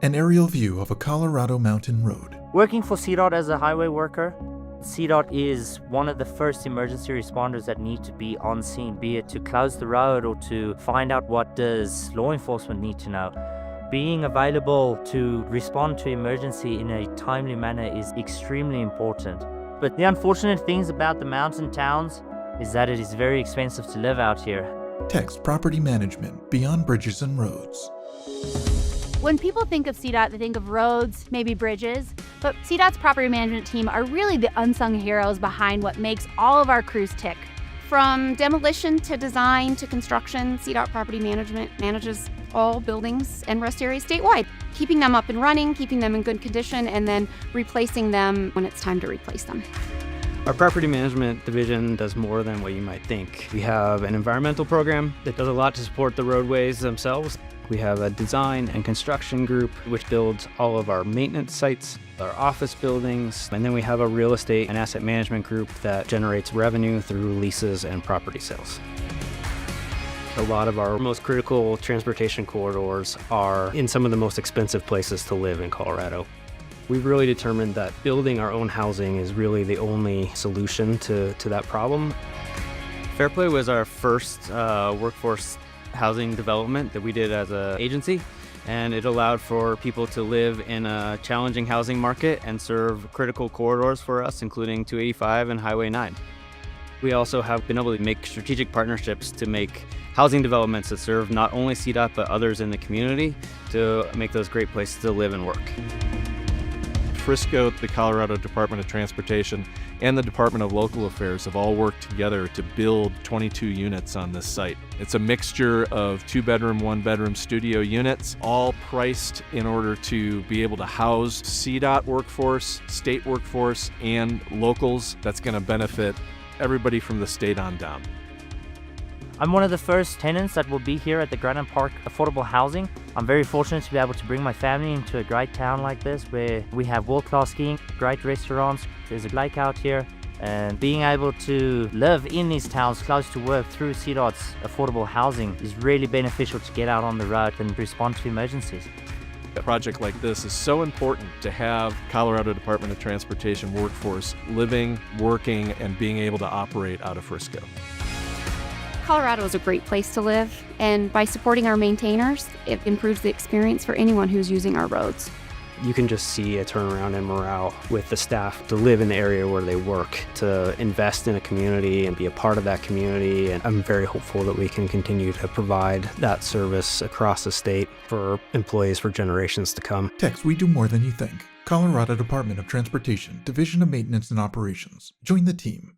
An aerial view of a Colorado mountain road. Working for CDOT as a highway worker, CDOT is one of the first emergency responders that need to be on scene, be it to close the road or to find out what does law enforcement need to know. Being available to respond to emergency in a timely manner is extremely important. But the unfortunate things about the mountain towns is that it is very expensive to live out here. Text property management beyond bridges and roads. When people think of CDOT, they think of roads, maybe bridges, but CDOT's property management team are really the unsung heroes behind what makes all of our crews tick. From demolition to design to construction, CDOT Property Management manages all buildings and rest areas statewide, keeping them up and running, keeping them in good condition, and then replacing them when it's time to replace them. Our property management division does more than what you might think. We have an environmental program that does a lot to support the roadways themselves. We have a design and construction group which builds all of our maintenance sites, our office buildings, and then we have a real estate and asset management group that generates revenue through leases and property sales. A lot of our most critical transportation corridors are in some of the most expensive places to live in Colorado. We've really determined that building our own housing is really the only solution to that problem. Fairplay was our first workforce housing development that we did as an agency, and it allowed for people to live in a challenging housing market and serve critical corridors for us, including 285 and Highway 9. We also have been able to make strategic partnerships to make housing developments that serve not only CDOT but others in the community to make those great places to live and work. Frisco, the Colorado Department of Transportation, and the Department of Local Affairs have all worked together to build 22 units on this site. It's a mixture of 2-bedroom, 1-bedroom studio units, all priced in order to be able to house CDOT workforce, state workforce, and locals. That's going to benefit everybody from the state on down. I'm one of the first tenants that will be here at the Granite Park Affordable Housing. I'm very fortunate to be able to bring my family into a great town like this where we have world-class skiing, great restaurants, there's a lake out here, and being able to live in these towns close to work through CDOT's affordable housing is really beneficial to get out on the road and respond to emergencies. A project like this is so important to have Colorado Department of Transportation workforce living, working, and being able to operate out of Frisco. Colorado is a great place to live, and by supporting our maintainers, it improves the experience for anyone who's using our roads. You can just see a turnaround in morale with the staff to live in the area where they work, to invest in a community and be a part of that community. And I'm very hopeful that we can continue to provide that service across the state for employees for generations to come. Text We Do More Than You Think. Colorado Department of Transportation, Division of Maintenance and Operations. Join the team.